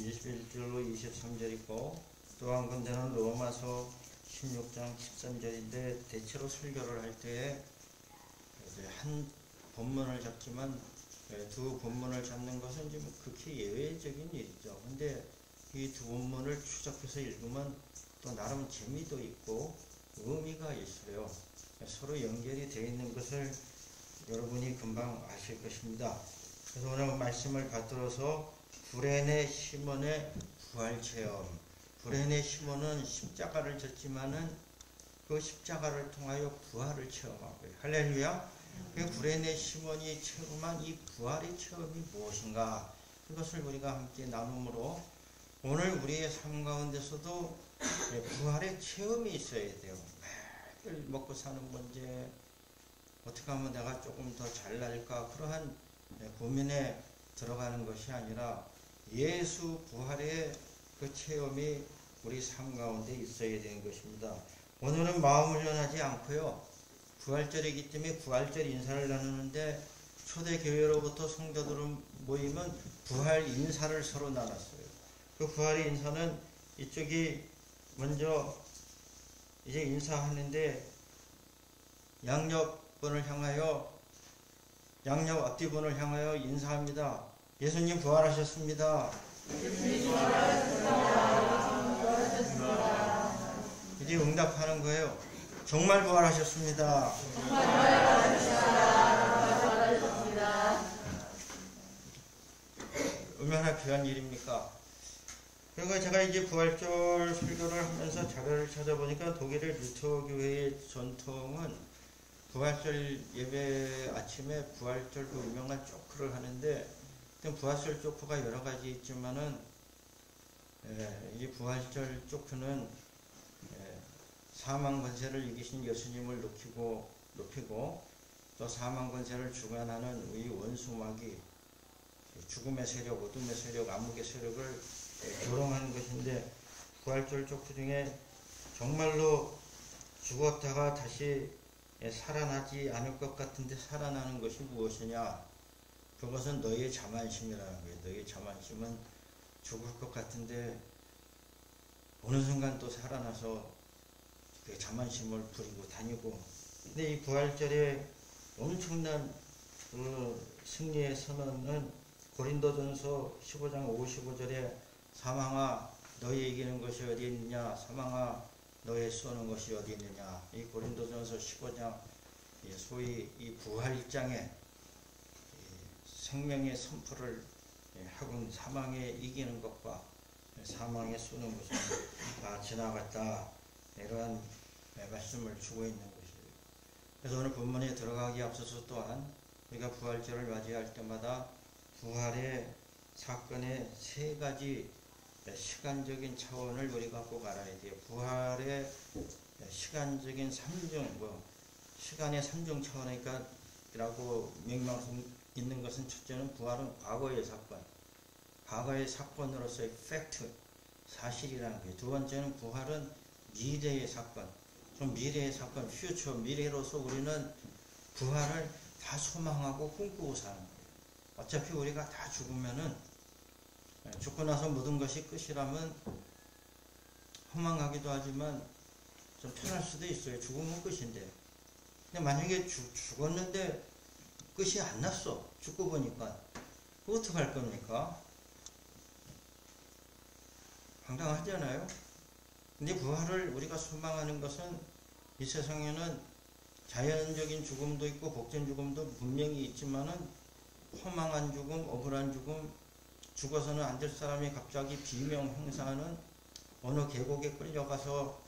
21절로 23절 있고, 또 한 군데는 로마서 16장 13절인데, 대체로 설교를 할 때에 한 본문을 잡지만 두 본문을 잡는 것은 좀 극히 예외적인 일이죠. 근데 이 두 본문을 추적해서 읽으면 또 나름 재미도 있고 의미가 있어요. 서로 연결이 되어 있는 것을 여러분이 금방 아실 것입니다. 그래서 오늘 말씀을 받들어서 구레네 시몬의 부활체험. 구레네 시몬은 십자가를 졌지만은 그 십자가를 통하여 부활을 체험하고요. 할렐루야. 구레네 시몬이 체험한 이 부활의 체험이 무엇인가, 그것을 우리가 함께 나눔으로 오늘 우리의 삶 가운데서도 부활의 체험이 있어야 돼요. 매일 먹고 사는 문제, 어떻게 하면 내가 조금 더 잘날까, 그러한 고민에 들어가는 것이 아니라 예수 부활의 그 체험이 우리 삶 가운데 있어야 되는 것입니다. 오늘은 마음을 연하지 않고요, 부활절이기 때문에 부활절 인사를 나누는데, 초대교회로부터 성도들 모이면 부활 인사를 서로 나눴어요. 그 부활의 인사는 이쪽이 먼저 이제 인사하는데, 양옆분을 향하여, 양옆 앞뒤분을 향하여 인사합니다. 예수님 부활하셨습니다. 예수님 부활하셨습니다. 부활하셨습니다. 이제 응답하는 거예요. 정말 부활하셨습니다. 정말 부활하셨습니다. 부활하셨습니다. 얼마나 귀한 일입니까? 그리고 제가 이제 부활절 설교를 하면서 자료를 찾아보니까 독일의 루터교회의 전통은 부활절 예배 아침에 부활절 그 유명한 조크를 하는데, 부활절 조크가 여러 가지 있지만은 이 부활절 조크는 사망 권세를 이기신 예수님을 높이고 또 사망 권세를 주관하는 우리 원수마귀, 죽음의 세력, 어둠의 세력, 암흑의 세력을 조롱하는 것인데, 부활절 조크 중에 정말로 죽었다가 다시 살아나지 않을 것 같은데 살아나는 것이 무엇이냐? 그것은 너희의 자만심이라는 거예요. 너희의 자만심은 죽을 것 같은데 어느 순간 또 살아나서 그 자만심을 부리고 다니고. 근데 이 부활절에 엄청난 그 승리의 선언은 고린도전서 15장 55절에 사망아 너희 이기는 것이 어디 있느냐, 사망아 너의 쏘는 것이 어디 있느냐. 이 고린도전서 15장 소위 이 부활장에 생명의 선포를 하고 사망에 이기는 것과 사망에 쏘는 것은 다 지나갔다, 이러한 말씀을 주고 있는 것이에요. 그래서 오늘 본문에 들어가기 앞서서 또한 우리가 부활절을 맞이할 때마다 부활의 사건의 세 가지 시간적인 차원을 우리가 꼭 알아야 돼요. 부활의 시간적인 시간의 3중 차원이라고 명명 있는 것은, 첫째는 부활은 과거의 사건, 과거의 사건으로서의 팩트, 사실이라는 거예요. 두 번째는 부활은 미래의 사건, 좀 미래의 사건, 퓨처, 미래로서 우리는 부활을 다 소망하고 꿈꾸고 사는 거예요. 어차피 우리가 다 죽으면은, 죽고 나서 모든 것이 끝이라면 허망하기도 하지만 좀 편할 수도 있어요. 죽으면 끝인데. 근데 만약에 죽었는데 끝이 안 났어, 죽고 보니까. 그거 어떡할 겁니까? 황당하잖아요. 근데 부활을 우리가 소망하는 것은, 이 세상에는 자연적인 죽음도 있고 복전 죽음도 분명히 있지만은 허망한 죽음, 억울한 죽음, 죽어서는 안 될 사람이 갑자기 비명 행사하는, 어느 계곡에 끌려가서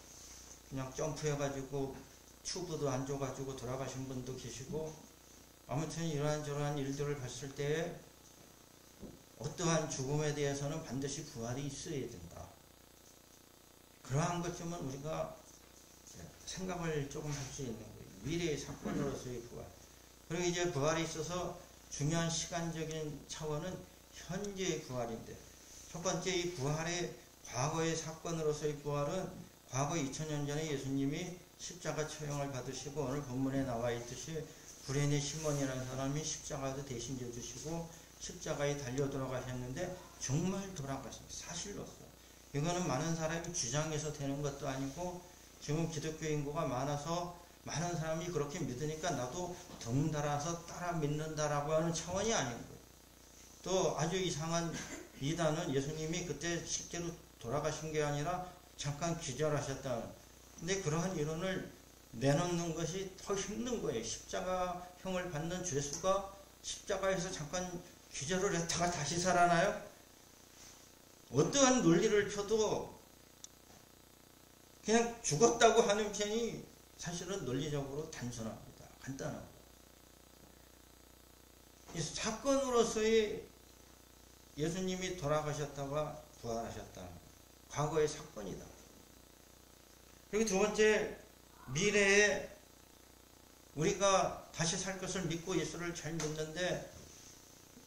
그냥 점프해가지고 튜브도 안 줘가지고 돌아가신 분도 계시고, 아무튼 이러한 일들을 봤을 때 어떠한 죽음에 대해서는 반드시 부활이 있어야 된다. 그러한 것쯤은 우리가 생각을 조금 할 수 있는 거예요. 미래의 사건으로서의 부활. 그리고 이제 부활에 있어서 중요한 시간적인 차원은 현재의 부활인데, 첫 번째 이 부활의 과거의 사건으로서의 부활은 과거 2000년 전에 예수님이 십자가 처형을 받으시고, 오늘 본문에 나와 있듯이 구레네 시몬이라는 사람이 십자가도 대신 져주시고 십자가에 달려 돌아가셨는데, 정말 돌아가신 사실로서. 이거는 많은 사람이 주장해서 되는 것도 아니고 지금 기독교 인구가 많아서 많은 사람이 그렇게 믿으니까 나도 덩달아서 따라 믿는다라고 하는 차원이 아닌 거예요. 또 아주 이상한 이단은 예수님이 그때 실제로 돌아가신 게 아니라 잠깐 기절하셨다. 근데 그러한 이론을 내놓는 것이 더 힘든 거예요. 십자가형을 받는 죄수가 십자가에서 잠깐 기절을 했다가 다시 살아나요? 어떠한 논리를 펴도 그냥 죽었다고 하는 편이 사실은 논리적으로 단순합니다. 간단하고. 이 사건으로서의 예수님이 돌아가셨다가 부활하셨다. 과거의 사건이다. 그리고 두 번째, 미래에 우리가 다시 살 것을 믿고 예수를 잘 믿는데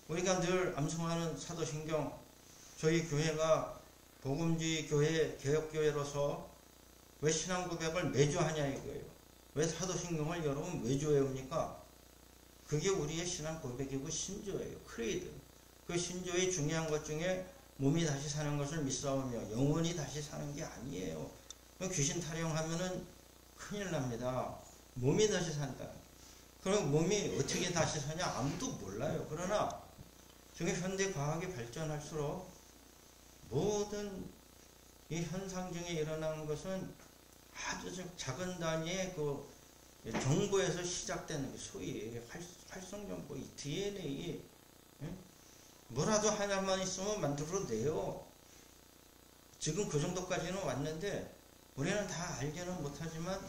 우리가 늘 암송하는 사도신경, 저희 교회가 복음주의 교회, 개혁교회로서 왜 신앙 고백을 매주 하냐 이거예요. 왜 사도신경을 여러분 매주 외웁니까? 그게 우리의 신앙 고백이고 신조예요. 크리드. 그 신조의 중요한 것 중에 몸이 다시 사는 것을 믿사오며 영혼이 다시 사는 게 아니에요. 귀신 타령하면은 큰일 납니다. 몸이 다시 산다. 그럼 몸이 어떻게 다시 사냐? 아무도 몰라요. 그러나 지금 현대 과학이 발전할수록 모든 이 현상 중에 일어나는 것은 아주 작은 단위의 그 정보에서 시작되는 게 소위 활성정보, 이 DNA, 뭐라도 하나만 있으면 만들어내요. 지금 그 정도까지는 왔는데 우리는 다 알지는 못하지만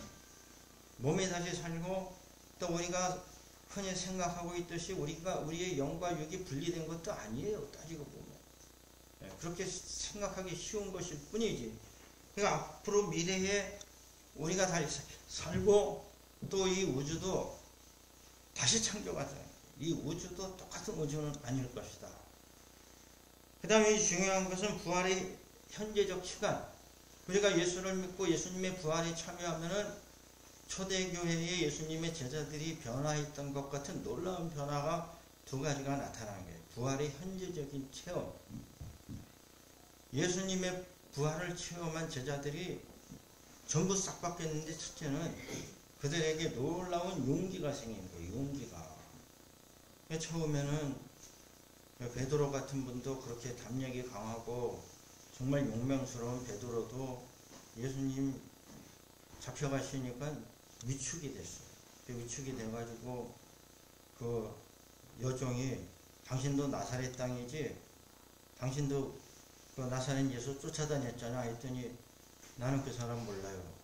몸이 다시 살고 또 우리가 흔히 생각하고 있듯이 우리의 영과 육이 분리된 것도 아니에요. 따지고 보면. 그렇게 생각하기 쉬운 것일 뿐이지. 그러니까 앞으로 미래에 우리가 다시 살고 또 이 우주도 다시 창조하자. 이 우주도 똑같은 우주는 아닐 것이다. 그 다음에 중요한 것은 부활의 현재적 시간. 우리가 예수를 믿고 예수님의 부활에 참여하면은 초대교회에 예수님의 제자들이 변화했던 것 같은 놀라운 변화가 두 가지가 나타나는 거예요. 부활의 현재적인 체험. 예수님의 부활을 체험한 제자들이 전부 싹 바뀌었는데 첫째는 그들에게 놀라운 용기가 생긴 거예요. 용기가. 처음에는 베드로 같은 분도 그렇게 담력이 강하고 정말 용맹스러운 베드로도 예수님 잡혀가시니까 위축이 됐어요. 위축이 돼가지고 그 여종이 당신도 나사렛 땅이지? 당신도 그 나사렛 예수 쫓아다녔잖아 했더니 나는 그 사람 몰라요.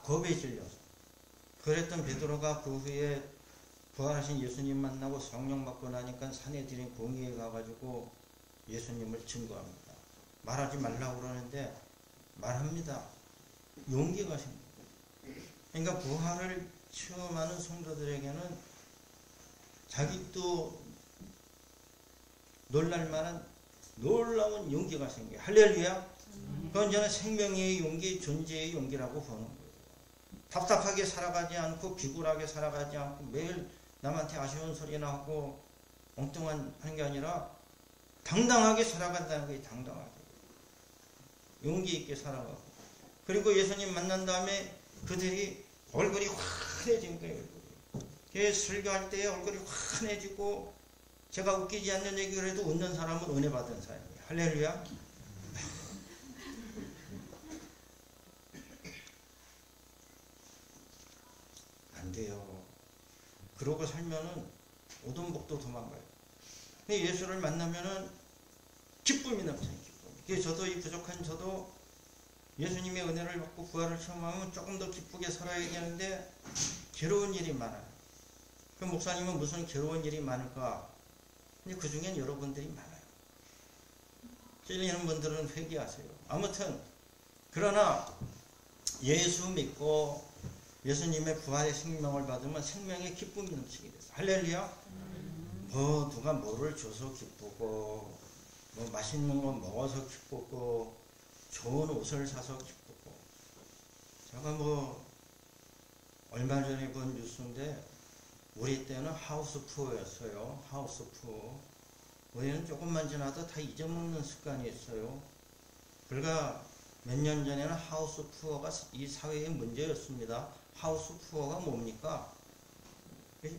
겁에 질려서. 그랬던 베드로가 그 후에 부활하신 예수님 만나고 성령 받고 나니까 산에 들인 공의에 가가지고 예수님을 증거합니다. 말하지 말라고 그러는데 말합니다. 용기가 생깁니다. 그러니까 부활을 체험하는 성도들에게는 자기도 놀랄만한 놀라운 용기가 생겨요. 할렐루야. 그건 저는 생명의 용기, 존재의 용기라고 보는 거예요. 답답하게 살아가지 않고 비굴하게 살아가지 않고 매일 남한테 아쉬운 소리나 하고 엉뚱한 하는 게 아니라 당당하게 살아간다는 거예요. 당당하게. 용기 있게 살아가고. 그리고 예수님 만난 다음에 그들이 얼굴이 환해진 거예요. 설교할 때 얼굴이 환해지고 제가 웃기지 않는 얘기를 해도 웃는 사람은 은혜 받은 사람이에요. 할렐루야. 안 돼요. 그러고 살면은 오돈복도 도망가요. 근데 예수를 만나면은 기쁨이 넘쳐요. 기쁨. 저도 이 부족한 저도 예수님의 은혜를 받고 부활을 체험하면 조금 더 기쁘게 살아야 되는데 괴로운 일이 많아요. 그 목사님은 무슨 괴로운 일이 많을까? 근데 그 중엔 여러분들이 많아요. 찔리는 분들은 회개하세요. 아무튼 그러나 예수 믿고 예수님의 부활의 생명을 받으면 생명의 기쁨이 넘치게 됐어요. 할렐루야. 누가 뭐를 줘서 기쁘고 뭐 맛있는 거 먹어서 기쁘고 좋은 옷을 사서 기쁘고. 제가 뭐 얼마 전에 본 뉴스인데 우리 때는 하우스 푸어였어요. 하우스 푸어. 우리는 조금만 지나도 다 잊어먹는 습관이 있어요. 불과 몇 년 전에는 하우스 푸어가 이 사회의 문제였습니다. 하우스 푸어가 뭡니까?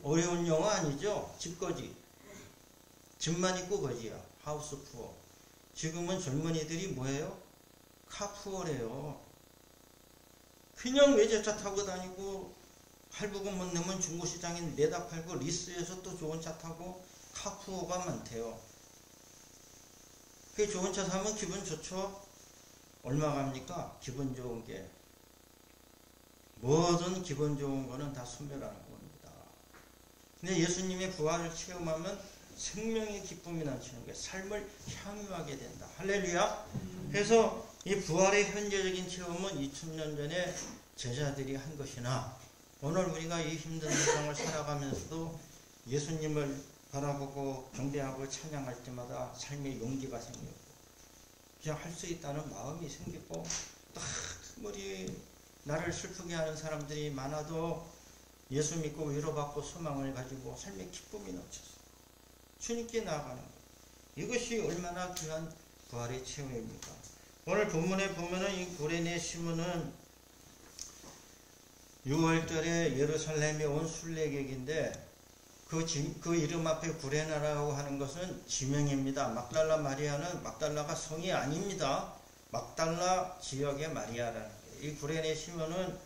어려운 영어 아니죠? 집거지. 집만 있고 거지야. 하우스 푸어. 지금은 젊은이들이 뭐예요? 카푸어래요. 그냥 외제차 타고 다니고 할부금 못 내면 중고시장에 내다 팔고 리스에서 또 좋은 차 타고 카푸어가 많대요. 그 좋은 차 사면 기분 좋죠? 얼마 갑니까? 기분 좋은 게. 뭐든 기분 좋은 거는 다 소멸하는 겁니다. 근데 예수님의 부활을 체험하면 생명의 기쁨이 넘치는 거예요. 삶을 향유하게 된다. 할렐루야. 그래서 이 부활의 현재적인 체험은 2000년 전에 제자들이 한 것이나 오늘 우리가 이 힘든 세상을 살아가면서도 예수님을 바라보고 경배하고 찬양할 때마다 삶의 용기가 생기고 그냥 할 수 있다는 마음이 생기고 딱 아무리 나를 슬프게 하는 사람들이 많아도 예수 믿고 위로받고 소망을 가지고 삶의 기쁨이 넘쳐서 주님께 나아가는 것. 이것이 얼마나 귀한 부활의 체험입니까? 오늘 본문에 보면은 이 구레네 시몬은 6월달에 예루살렘에 온 순례객인데 그 이름 앞에 구레나라고 하는 것은 지명입니다. 막달라 마리아는 막달라가 성이 아닙니다. 막달라 지역의 마리아라는 거예요. 이 구레네 시몬은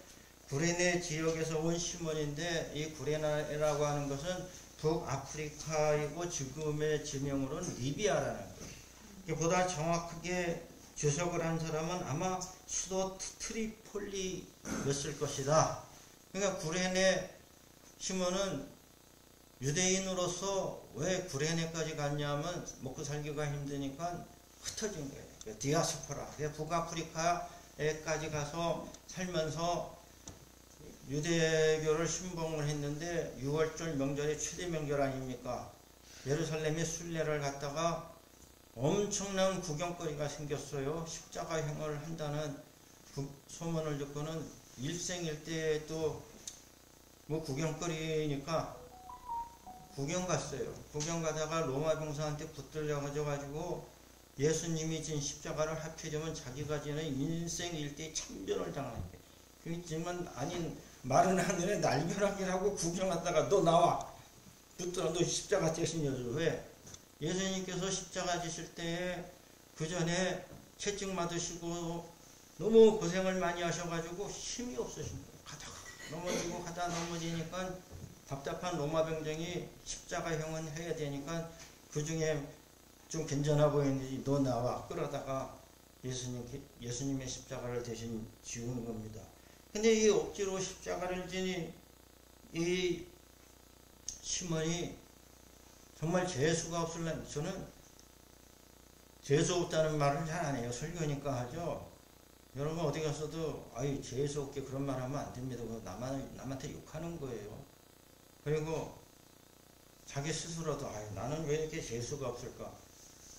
구레네 지역에서 온 시몬인데 이 구레나라고 하는 것은 북아프리카이고 지금의 지명으로는 리비아라는 거예요. 보다 정확하게 주석을 한 사람은 아마 수도 트리폴리였을 것이다. 그러니까 구레네 시몬은 유대인으로서 왜 구레네까지 갔냐면 먹고 살기가 힘드니까 흩어진 거예요. 디아스포라. 북아프리카에까지 가서 살면서 유대교를 신봉을 했는데 6월절 명절의 최대 명절 아닙니까? 예루살렘에 순례를 갔다가 엄청난 구경거리가 생겼어요. 십자가행을 한다는 소문을 듣고는 일생일대에 또 뭐 구경거리니까 구경 갔어요. 구경 가다가 로마 병사한테 붙들려 가지고 예수님이 진 십자가를 하필이면 자기가 지는 인생일대의 참전을 당하니까. 그렇지만 아닌 마른 하늘에 날벼락이라고 구경하다가 너 나와. 붙들어 너 십자가 지신 여자. 왜? 예수님께서 십자가 지실 때에 그 전에 채찍 맞으시고 너무 고생을 많이 하셔가지고 힘이 없으신 거예요. 가다가 넘어지고 가다 넘어지니까 답답한 로마 병정이 십자가형은 해야 되니까 그 중에 좀 괜찮아 보이는지 너 나와 끌어다가 예수님의 십자가를 대신 지우는 겁니다. 근데 이 억지로 십자가를 지니 이 시몬이 정말 재수가 없을래. 저는 재수 없다는 말을 잘 안 해요. 설교니까 하죠. 여러분 어디 가서도 아유 재수 없게 그런 말 하면 안 됩니다. 남한테 욕하는 거예요. 그리고 자기 스스로도 아유 나는 왜 이렇게 재수가 없을까.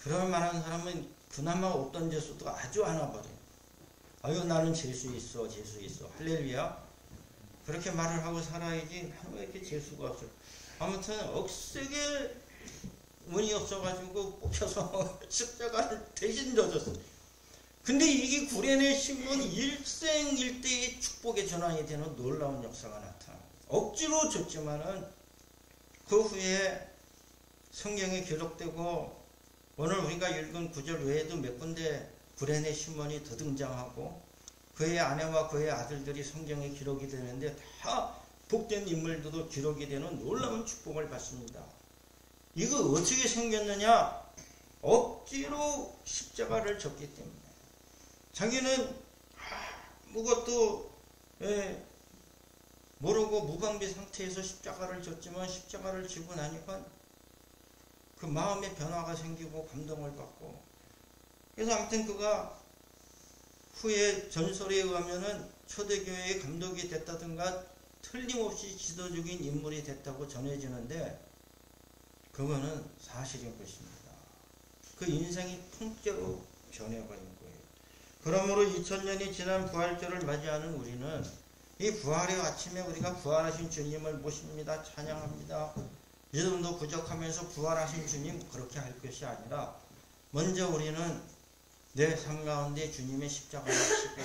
그럴 만한 사람은 그나마 없던 재수도 아주 하나 버려요. 아유 나는 재수 있어 할렐루야. 그렇게 말을 하고 살아야지 나는 왜 이렇게 재수가 없을까. 아무튼 억세게 운이 없어가지고 뽑혀서 십자가를 대신 져줬어. 근데 이게 구레네 시몬 일생일대의 축복의 전환이 되는 놀라운 역사가 나타나. 억지로 줬지만은 그 후에 성경에 기록되고 오늘 우리가 읽은 구절 외에도 몇 군데 구레네 시몬이 더 등장하고 그의 아내와 그의 아들들이 성경에 기록이 되는데 다 복된 인물들도 기록이 되는 놀라운 축복을 받습니다. 이거 어떻게 생겼느냐? 억지로 십자가를 졌기 때문에. 자기는 아무것도 모르고 무방비 상태에서 십자가를 졌지만 십자가를 지고 나니까 그 마음의 변화가 생기고 감동을 받고 그래서 아무튼 그가 후에 전설에 의하면은 초대교회의 감독이 됐다든가 틀림없이 지도적인 인물이 됐다고 전해지는데 그거는 사실인 것입니다. 그 인생이 통째로 변해버린 거예요. 그러므로 2000년이 지난 부활절을 맞이하는 우리는 이 부활의 아침에 우리가 부활하신 주님을 모십니다. 찬양합니다. 믿음도 부족하면서 부활하신 주님 그렇게 할 것이 아니라 먼저 우리는 내 삶 가운데 주님의 십자가를 지고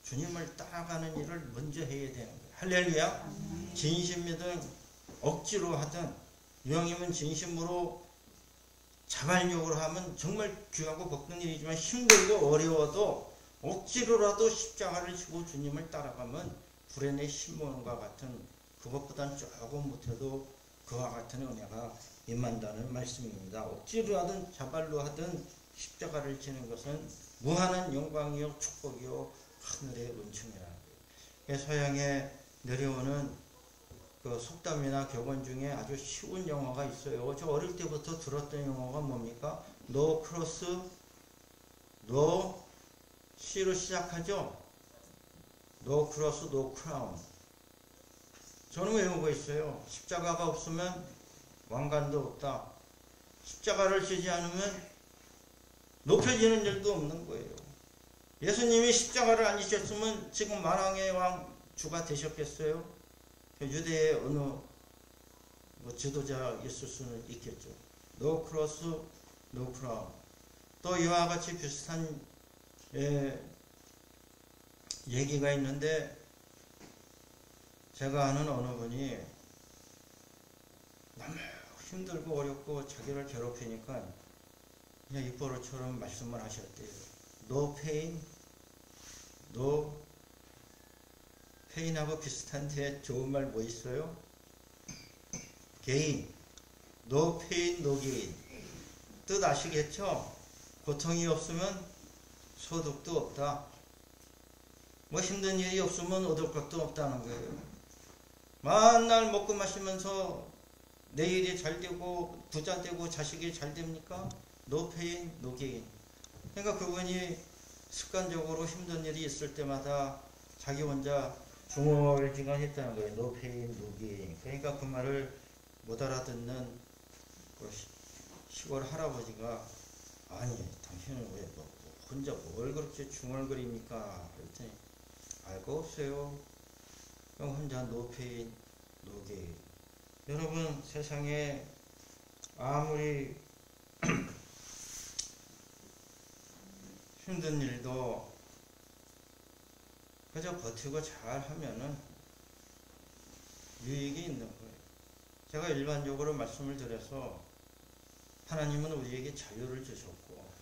주님을 따라가는 일을 먼저 해야 되는 거예요. 할렐루야. 진심이든 억지로 하든 이왕이면 진심으로 자발적으로 하면 정말 귀하고 복된 일이지만 힘들고 어려워도 억지로라도 십자가를 지고 주님을 따라가면 불에 내 심모음과 같은 그것보단 조금 못해도 그와 같은 은혜가 임한다는 말씀입니다. 억지로 하든 자발로 하든 십자가를 지는 것은 무한한 영광이요 축복이요 하늘의 은총이라는 거예요. 서양에 내려오는 그 속담이나 격언 중에 아주 쉬운 영어가 있어요. 저 어릴 때부터 들었던 영어가 뭡니까? No cross, no C로 시작하죠? No cross, no crown. 저는 외우고 있어요. 십자가가 없으면 왕관도 없다. 십자가를 지지 않으면 높여지는 일도 없는 거예요. 예수님이 십자가를 안 지셨으면 지금 만왕의 왕 주가 되셨겠어요? 유대의 어느 지도자 있을 수는 있겠죠. No cross, no crown. 또 이와 같이 비슷한 얘기가 있는데 제가 아는 어느 분이 너무 힘들고 어렵고 자기를 괴롭히니까 그냥 입버릇처럼 말씀을 하셨대요. No pain, no pain하고 비슷한데 좋은 말 뭐 있어요? gain. No pain, no gain. 뜻 아시겠죠? 고통이 없으면 소득도 없다. 뭐 힘든 일이 없으면 얻을 것도 없다는 거예요. 만날 먹고 마시면서 내일이 잘 되고 부자 되고 자식이 잘 됩니까? No pain, no gain. 그러니까 그분이 습관적으로 힘든 일이 있을 때마다 자기 혼자 중얼중얼했다는 거예요. No pain, no gain. 그러니까 그 말을 못 알아듣는 그 시골 할아버지가 아니 당신은 왜 혼자 뭘 그렇게 중얼거립니까? 그랬더니 알고 없어요. 그럼 혼자 no pain, no gain. 여러분 세상에 아무리 힘든 일도 그저 버티고 잘 하면은 유익이 있는 거예요. 제가 일반적으로 말씀을 드려서 하나님은 우리에게 자유를 주셨고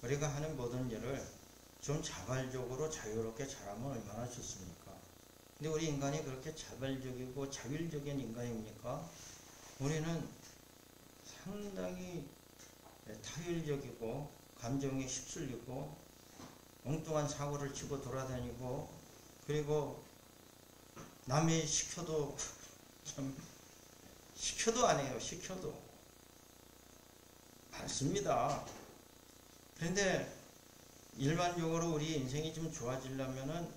우리가 하는 모든 일을 좀 자발적으로 자유롭게 잘하면 얼마나 좋습니까? 근데 우리 인간이 그렇게 자발적이고 자율적인 인간입니까? 우리는 상당히 타율적이고 감정에 휩쓸리고 엉뚱한 사고를 치고 돌아다니고 그리고 남이 시켜도 참 시켜도 안 해요. 시켜도 많습니다. 그런데 일반적으로 우리 인생이 좀 좋아지려면은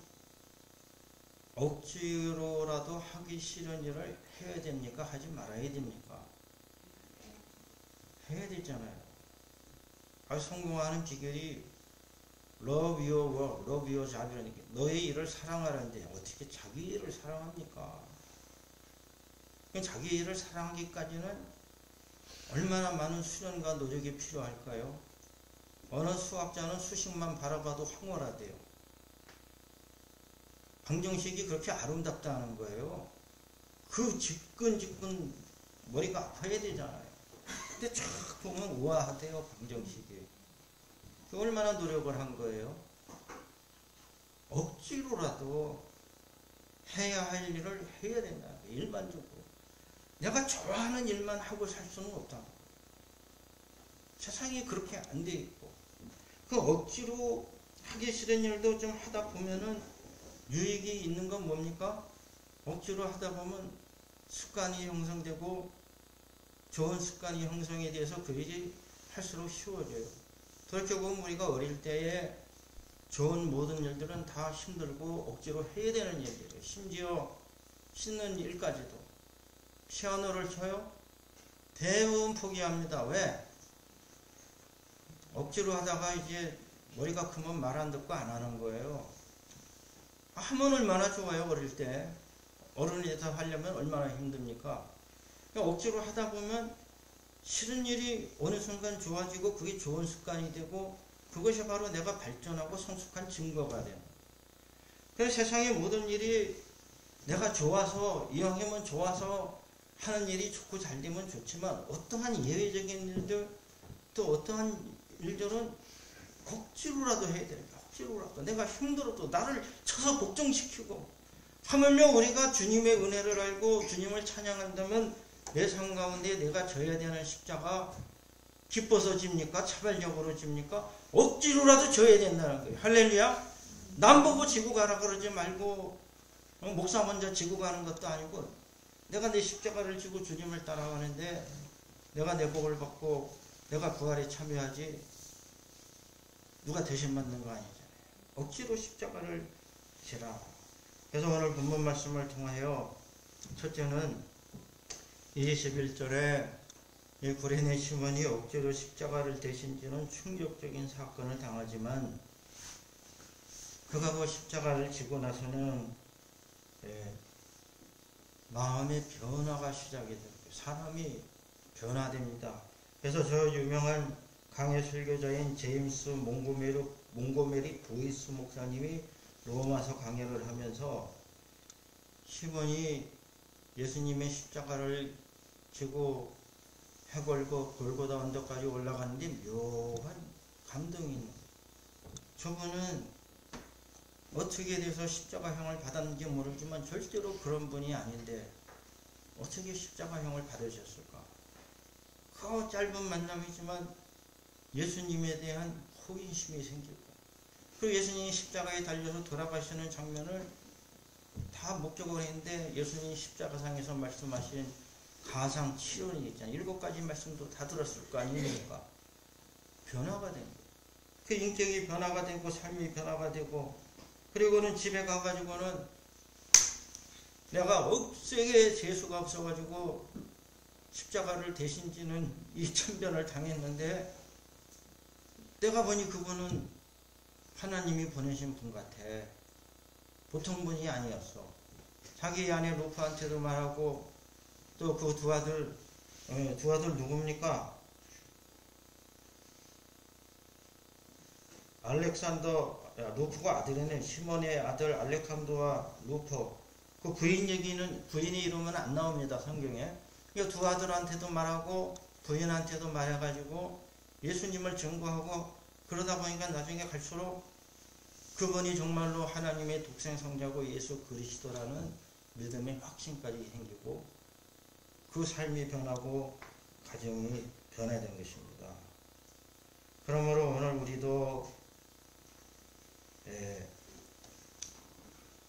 억지로라도 하기 싫은 일을 해야 됩니까? 하지 말아야 됩니까? 해야 되잖아요. 성공하는 비결이 love your work, love your job이라니까 너의 일을 사랑하라는데 어떻게 자기 일을 사랑합니까? 자기 일을 사랑하기까지는 얼마나 많은 수련과 노력이 필요할까요? 어느 수학자는 수식만 바라봐도 황홀하대요. 방정식이 그렇게 아름답다는 거예요. 그 지끈지끈 머리가 아파야 되잖아요. 근데 쫙 보면 우아하대요. 방정식이. 얼마나 노력을 한 거예요? 억지로라도 해야 할 일을 해야 된다. 일반적으로. 내가 좋아하는 일만 하고 살 수는 없다. 세상이 그렇게 안 돼 있고. 그 억지로 하기 싫은 일도 좀 하다 보면은 유익이 있는 건 뭡니까? 억지로 하다 보면 습관이 형성되고 좋은 습관이 형성에 대해서 그 일이 할수록 쉬워져요. 돌이켜보면 우리가 어릴 때에 좋은 모든 일들은 다 힘들고 억지로 해야 되는 일이에요. 심지어 씻는 일까지도. 피아노를 쳐요? 대부분 포기합니다. 왜? 억지로 하다가 이제 머리가 크면 말 안 듣고 안 하는 거예요. 하면 얼마나 좋아요. 어릴 때 어른이 돼서 하려면 얼마나 힘듭니까? 그러니까 억지로 하다 보면 싫은 일이 어느 순간 좋아지고 그게 좋은 습관이 되고 그것이 바로 내가 발전하고 성숙한 증거가 돼요. 그래서 세상의 모든 일이 내가 좋아서 이왕이면 좋아서 하는 일이 좋고 잘 되면 좋지만 어떠한 예외적인 일들 또 어떠한 일들은 억지로라도 해야 돼요. 억지로라도 내가 힘들어도 나를 쳐서 복종시키고 하물며 우리가 주님의 은혜를 알고 주님을 찬양한다면 내 삶 가운데 내가 져야 되는 십자가 기뻐서 집니까? 차별적으로 집니까? 억지로라도 져야 된다는 거예요. 할렐루야. 남 보고 지고 가라 그러지 말고 목사 먼저 지고 가는 것도 아니고 내가 내 십자가를 지고 주님을 따라가는데 내가 내 복을 받고 내가 부활에 참여하지 누가 대신 받는 거 아니잖아요. 억지로 십자가를 지라. 그래서 오늘 본문 말씀을 통하여 첫째는 21절에 이 구레네 시몬이 억지로 십자가를 대신 지는 충격적인 사건을 당하지만 그가 그 십자가를 지고 나서는 마음의 변화가 시작이 됩니다. 사람이 변화됩니다. 그래서 저 유명한 강해 설교자인 제임스 몽고메리 보이스 목사님이 로마서 강해를 하면서 시몬이 예수님의 십자가를 지고 해골고 골고다 언덕까지 올라가는데 묘한 감동이 있는 거예요. 저분은 어떻게 돼서 십자가형을 받았는지 모르지만 절대로 그런 분이 아닌데 어떻게 십자가형을 받으셨을까? 그 짧은 만남이지만 예수님에 대한 호기심이 생기고 그리고 예수님이 십자가에 달려서 돌아가시는 장면을 다 목격을 했는데 예수님이 십자가상에서 말씀하신 가상 치료는 있잖아요. 7가지 말씀도 다 들었을 거 아닙니까? 변화가 된 거예요. 그 인격이 변화가 되고 삶이 변화가 되고 그리고는 집에 가가지고는 내가 억세게 재수가 없어가지고 십자가를 대신 지는 이 천변을 당했는데 내가 보니 그분은 하나님이 보내신 분 같아. 보통 분이 아니었어. 자기 아내 루프한테도 말하고 또 그 두 아들 누굽니까? 루프가 아들이네. 시몬의 아들 알렉산더와 루프. 그 부인의 이름은 안 나옵니다. 성경에. 그러니까 두 아들한테도 말하고 부인한테도 말해가지고 예수님을 증거하고 그러다 보니까 나중에 갈수록 그분이 정말로 하나님의 독생 성자고 예수 그리스도라는 믿음의 확신까지 생기고 그 삶이 변하고 가정이 변화된 것입니다. 그러므로 오늘 우리도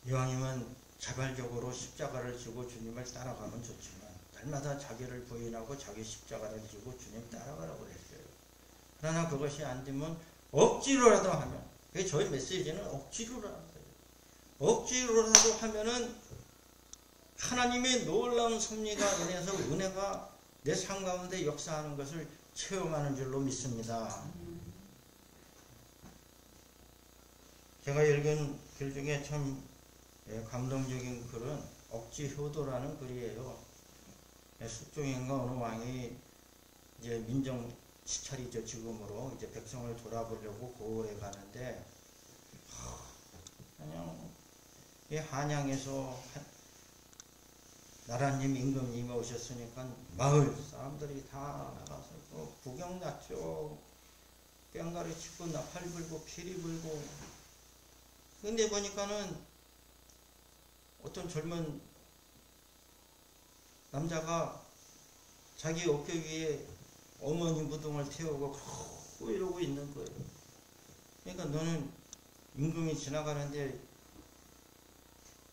이왕이면 자발적으로 십자가를 지고 주님을 따라가면 좋지만 날마다 자기를 부인하고 자기 십자가를 지고 주님 따라가라고 했어요. 그러나 그것이 안 되면 억지로라도 하면 저희 메시지는 억지로라도 해요. 억지로라도 하면은 하나님의 놀라운 섭리가 인해서 은혜가 내 삶 가운데 역사하는 것을 체험하는 줄로 믿습니다. 제가 읽은 글 중에 참 감동적인 글은 억지효도라는 글이에요. 숙종인가 어느 왕이 이제 민정 시찰이죠. 지금으로 이제 백성을 돌아보려고 고을에 가는데 그냥 이 한양에서 나라님 임금님이 오셨으니까 마을 사람들이 다 나가서 구경 났죠. 뺑가리 치고 나팔 불고 피리 불고. 근데 보니까는 어떤 젊은 남자가 자기 어깨 위에 어머니 무덤을 태우고 그러고 이러고 있는 거예요. 그러니까 너는 임금이 지나가는데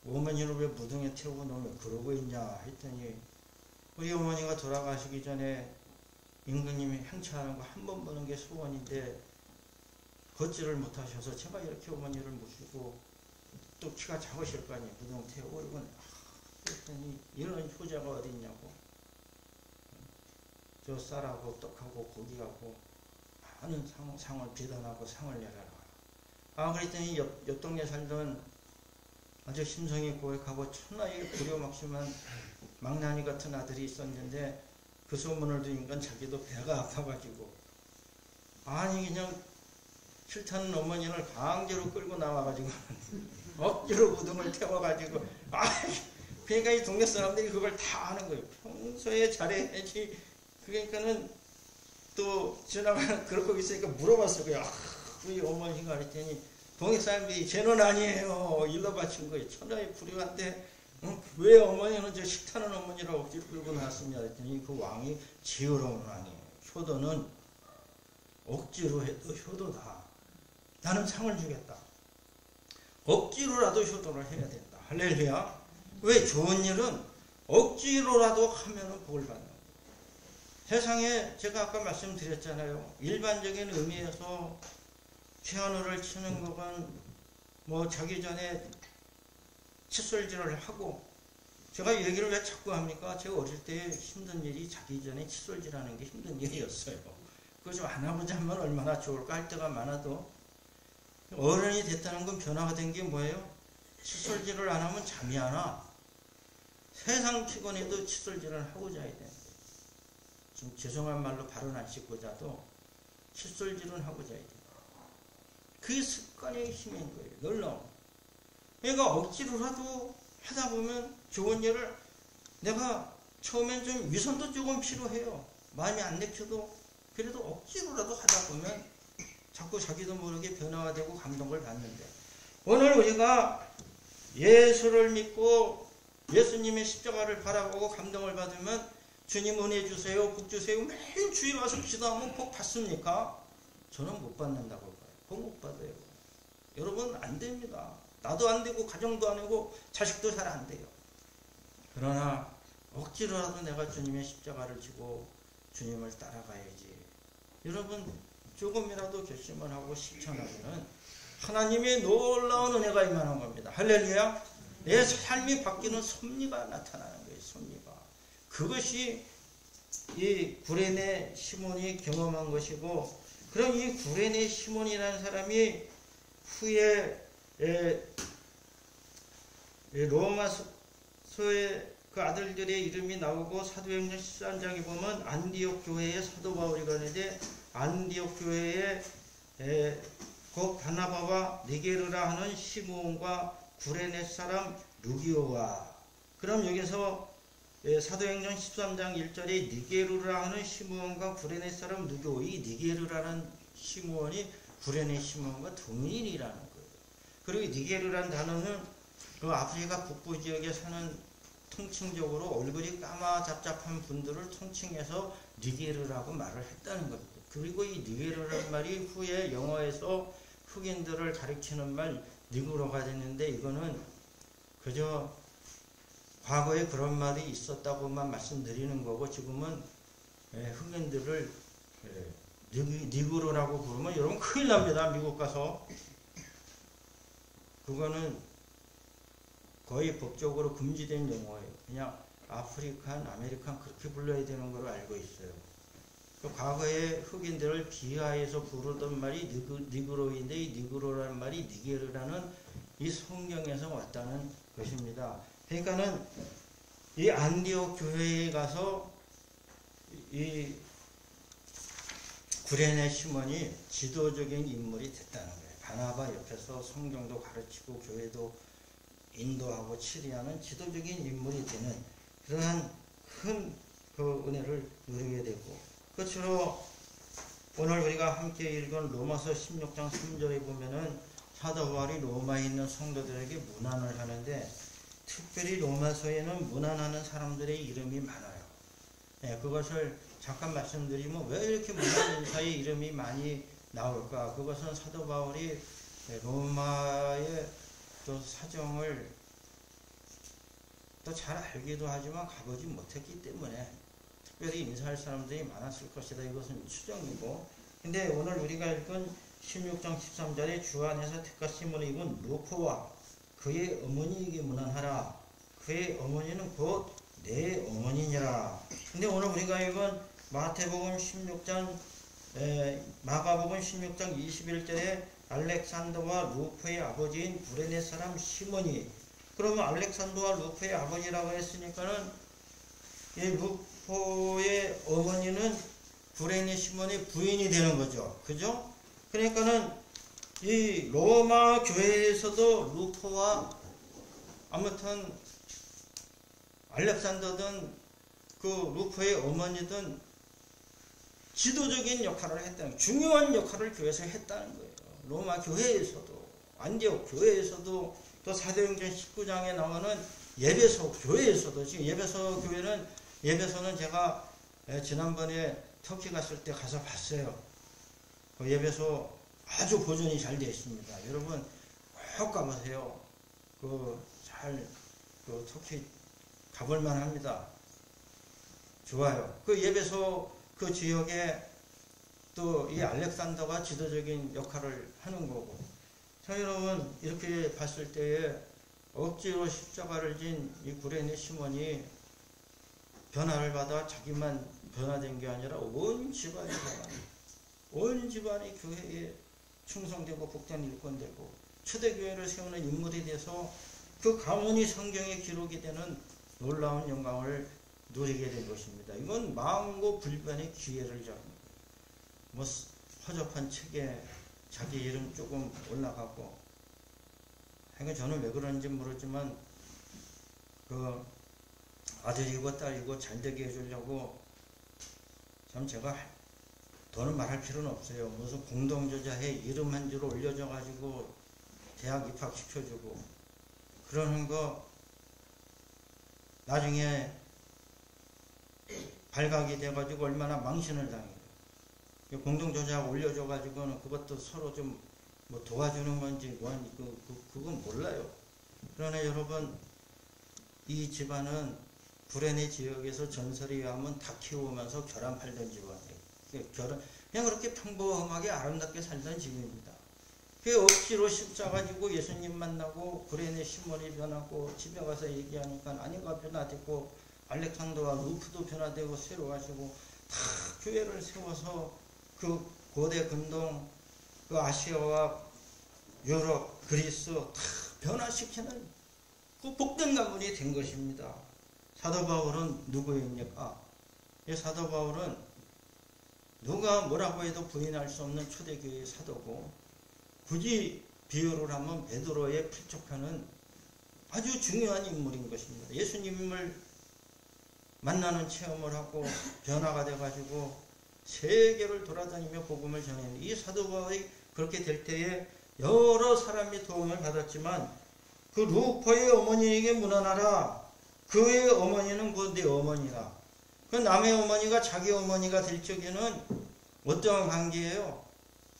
어머니를 왜 무덤에 태우고 너는 그러고 있냐 했더니 우리 어머니가 돌아가시기 전에 임금님이 행차하는 거 한 번 보는 게 소원인데 걷지를 못하셔서 제가 이렇게 어머니를 모시고 또 키가 작으실 거 아니에요. 무덤 태우고 이건 했더니 이런 효자가 어디 있냐고. 저 쌀하고 떡하고 고기하고 많은 상을 비단하고 상을 내려라. 그랬더니 옆 동네 살던 아주 심성이 고약하고 천하의 불효막심한 망나니 같은 아들이 있었는데 그 소문을 들은 건 자기도 배가 아파가지고 아니 그냥 싫다는 어머니를 강제로 끌고 나와가지고 억지로 우등을 태워가지고 그러니까 이 동네 사람들이 그걸 다 아는 거예요. 평소에 잘해야지. 그러니까는 또 지나가는 그러고 있으니까 물어봤을 거예요. 우리 어머니가 그랬더니 동네 사람들이 쟤는 아니에요. 일러 바친 거예요. 천하의 불효한데 왜 어머니는 저 싫다는 어머니를 억지로 끌고 나왔느냐 했더니 그 왕이 지혜로운 왕이에요. 효도는 억지로 해도 효도다. 나는 상을 주겠다. 억지로라도 효도를 해야 된다. 할렐루야. 왜? 좋은 일은 억지로라도 하면 복을 받는 거예요. 세상에 제가 아까 말씀드렸잖아요. 일반적인 의미에서 피아노를 치는 것은 뭐 자기 전에 칫솔질을 하고 제가 얘기를 왜 자꾸 합니까? 제가 어릴 때 힘든 일이 자기 전에 칫솔질하는 게 힘든 일이었어요. 그거 좀 안 하고자 하면 얼마나 좋을까 할 때가 많아도 어른이 됐다는 건 변화가 된 게 뭐예요? 칫솔질을 안 하면 잠이 안 와. 세상 피곤해도 칫솔질을 하고 자야 돼. 좀 죄송한 말로 발은 안 씻고 자도 칫솔질은 하고 자야 돼. 그게 습관의 힘인 거예요. 놀라운. 그러니까 억지로라도 하다 보면 좋은 일을 내가 처음엔 좀 위선도 조금 필요해요. 마음이 안 내켜도 그래도 억지로라도 하다 보면 자꾸 자기도 모르게 변화가 되고 감동을 받는데 오늘 우리가 예수를 믿고 예수님의 십자가를 바라보고 감동을 받으면 주님 은혜 주세요, 복 주세요. 매일 주일 와서 기도하면 복 받습니까? 저는 못 받는다고 봐요. 복 못 받아요. 여러분 안 됩니다. 나도 안 되고 가정도 안 되고 자식도 잘 안 돼요. 그러나 억지로라도 내가 주님의 십자가를 지고 주님을 따라가야지. 여러분 조금이라도 결심을 하고 실천하면 하나님의 놀라운 은혜가 임하는 겁니다. 할렐루야. 내 삶이 바뀌는 섭리가 나타나는 거예요. 섭리가. 그것이 이 구레네 시몬이 경험한 것이고 그럼 이 구레네 시몬이라는 사람이 후에 로마서의 그 아들들의 이름이 나오고 사도행전 13장에 보면 안디옥 교회의 사도 바울이 가는데 안디옥 교회에 곧 바나바와 니게르라 하는 시므온과 구레네 사람 루기오와 그럼 여기서 사도행전 13장 1절에 니게르라 하는 시므온과 구레네 사람 루기오 이 니게르라는 시므온이 구레네 시므온과 동일이라는 거예요. 그리고 니게르라는 단어는 그 아프리카 북부 지역에 사는 통칭적으로 얼굴이 까마잡잡한 분들을 통칭해서 니게르라고 말을 했다는 겁니다. 그리고 이 니게르라는 말이 후에 영어에서 흑인들을 가리키는 말 니그로가 됐는데 이거는 그저 과거에 그런 말이 있었다고만 말씀드리는 거고 지금은 흑인들을 니그로라고 부르면 여러분 큰일 납니다. 미국 가서 그거는 거의 법적으로 금지된 용어예요. 그냥 아프리칸, 아메리칸 그렇게 불러야 되는 걸로 알고 있어요. 그 과거에 흑인들을 비하해서 부르던 말이 니그로인데 이 니그로라는 말이 니게르라는 이 성경에서 왔다는 것입니다. 그러니까는 이 안디옥 교회에 가서 이 구레네 시몬이 지도적인 인물이 됐다는 거예요. 바나바 옆에서 성경도 가르치고 교회도 인도하고 치리하는 지도적인 인물이 되는 그러한 큰 그 은혜를 누리게 되고 끝으로 오늘 우리가 함께 읽은 로마서 16장 3절에 보면은 사도 바울이 로마에 있는 성도들에게 문안을 하는데 특별히 로마서에는 문안하는 사람들의 이름이 많아요. 그것을 잠깐 말씀드리면 왜 이렇게 문안 인사의 이름이 많이 나올까? 그것은 사도 바울이 로마의 또 사정을 또 잘 알기도 하지만 가보지 못했기 때문에 특별히 인사할 사람들이 많았을 것이다. 이것은 추정이고 근데 오늘 우리가 읽은 16장 13절에 주 안에서 택하심을 입은 루포와 그의 어머니에게 문안하라. 그의 어머니는 곧 내 어머니니라. 근데 오늘 우리가 읽은 마태복음 16장 마가복음 16장 21절에 알렉산더와 루포의 아버지인 구레네 사람 시몬이 그러면 알렉산더와 루포의 아버지라고 했으니까는 이 루포의 어머니는 구레네 시몬의 부인이 되는 거죠. 그죠? 그러니까는 이 로마 교회에서도 루포와 아무튼 알렉산더든 그 루포의 어머니든 지도적인 역할을 했다는, 중요한 역할을 교회에서 했다는 거예요. 로마 교회에서도, 안디옥 교회에서도, 또 사도행전 19장에 나오는 예배소 교회에서도, 지금 예배소 교회는, 예배소는 제가 지난번에 터키 갔을 때 가서 봤어요. 그 예배소 아주 보존이 잘 되어 있습니다. 여러분 꼭 가보세요. 터키 가볼만 합니다. 좋아요. 그 예배소 그 지역에 또 이 알렉산더가 지도적인 역할을 하는 거고. 자, 여러분 이렇게 봤을 때에 억지로 십자가를 진 이 구레네 시몬이 변화를 받아 자기만 변화된 게 아니라 온 집안이 온 집안이 교회에 충성되고 복된 일꾼되고 초대교회를 세우는 인물이 돼서 그 가문이 성경에 기록이 되는 놀라운 영광을 누리게 된 것입니다. 이건 망고 불변의 기회를 잡는 거예요. 뭐 허접한 책에 자기 이름 조금 올라가고, 하여간 저는 왜 그런지 모르지만 그 아들이고 딸이고 잘되게 해주려고, 참 제가 더는 말할 필요는 없어요. 무슨 공동저자에 이름 한 줄 올려줘 가지고 대학 입학시켜주고 그러는 거 나중에 발각이 돼가지고 얼마나 망신을 당해요. 공동저자 올려줘 가지고는 그것도 서로 좀 뭐 도와주는 건지 그건 몰라요. 그러나 여러분, 이 집안은 구레네 지역에서 전설에 의하면 닭 키우면서 계란 팔던 집안이에요. 그냥 그렇게 평범하게 아름답게 살던 집입니다. 그 억지로 십자가 지고 예수님 만나고 구레네 시몬이 변하고 집에 가서 얘기하니까 아니가 변화되고 알렉산더와 루프도 변화되고 새로워지고 다 교회를 세워서 그 고대 근동, 그 아시아와 유럽, 그리스 다 변화시키는 그 복된 가문이 된 것입니다. 사도 바울은 누구입니까? 이 사도 바울은 누가 뭐라고 해도 부인할 수 없는 초대교회의 사도고, 굳이 비유를 하면 베드로에 필적하는 아주 중요한 인물인 것입니다. 예수님을 만나는 체험을 하고 변화가 돼가지고 세계를 돌아다니며 복음을 전했는데, 이 사도 바울이 그렇게 될 때에 여러 사람이 도움을 받았지만 그 루포의 어머니에게 문안하라. 그의 어머니는 곧 내 어머니라. 그 남의 어머니가 자기 어머니가 될 적에는 어떠한 관계예요?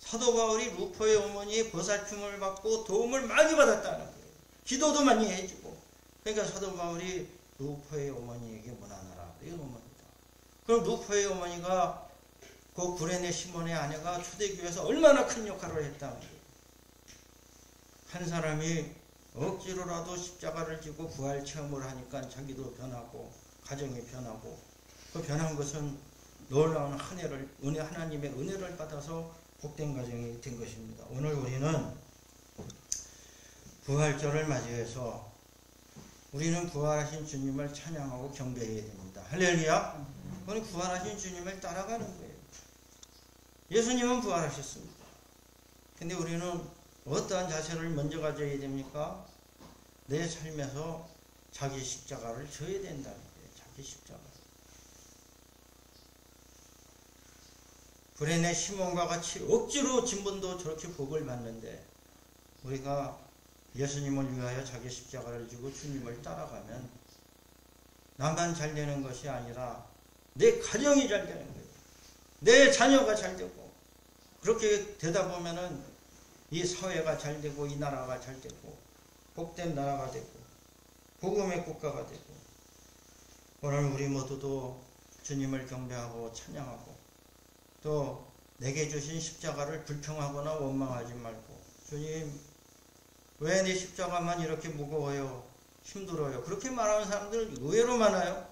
사도 바울이 루포의 어머니의 보살핌을 받고 도움을 많이 받았다는 거예요. 기도도 많이 해주고. 그러니까 사도 바울이 루포의 어머니에게 문안하라. 이 어머니다. 그럼 루포의 어머니가 그 구레네 시몬의 아내가 초대교회에서 얼마나 큰 역할을 했다는 거예요. 한 사람이 억지로라도 십자가를 지고 부활 체험을 하니까 자기도 변하고 가정이 변하고, 그 변한 것은 놀라운 하나님의 은혜를 받아서 복된 가정이 된 것입니다. 오늘 우리는 부활절을 맞이해서 우리는 부활하신 주님을 찬양하고 경배해야 됩니다. 할렐루야. 우리는 부활하신 주님을 따라가는 거예요. 예수님은 부활하셨습니다. 근데 우리는 어떠한 자세를 먼저 가져야 됩니까? 내 삶에서 자기 십자가를 져야 된다는 거예요. 자기 십자가. 구레네 시몬과 같이 억지로 진분도 저렇게 복을 받는데, 우리가 예수님을 위하여 자기 십자가를 지고 주님을 따라가면 나만 잘 되는 것이 아니라 내 가정이 잘 되는 거예요. 내 자녀가 잘 되고, 그렇게 되다 보면은 이 사회가 잘 되고 이 나라가 잘 되고 복된 나라가 되고 복음의 국가가 되고. 오늘 우리 모두도 주님을 경배하고 찬양하고, 또 내게 주신 십자가를 불평하거나 원망하지 말고, 주님 왜 내 십자가만 이렇게 무거워요, 힘들어요, 그렇게 말하는 사람들 의외로 많아요.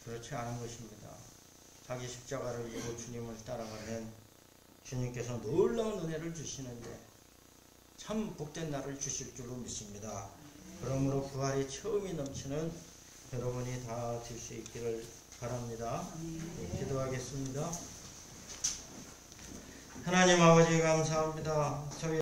그렇지 않은 것입니다. 자기 십자가를 지고 주님을 따라가면 주님께서 놀라운 은혜를 주시는데 참 복된 날을 주실 줄로 믿습니다. 그러므로 부활의 처음이 넘치는 여러분이 다 될 수 있기를 바랍니다. 기도하겠습니다. 하나님 아버지 감사합니다. 저희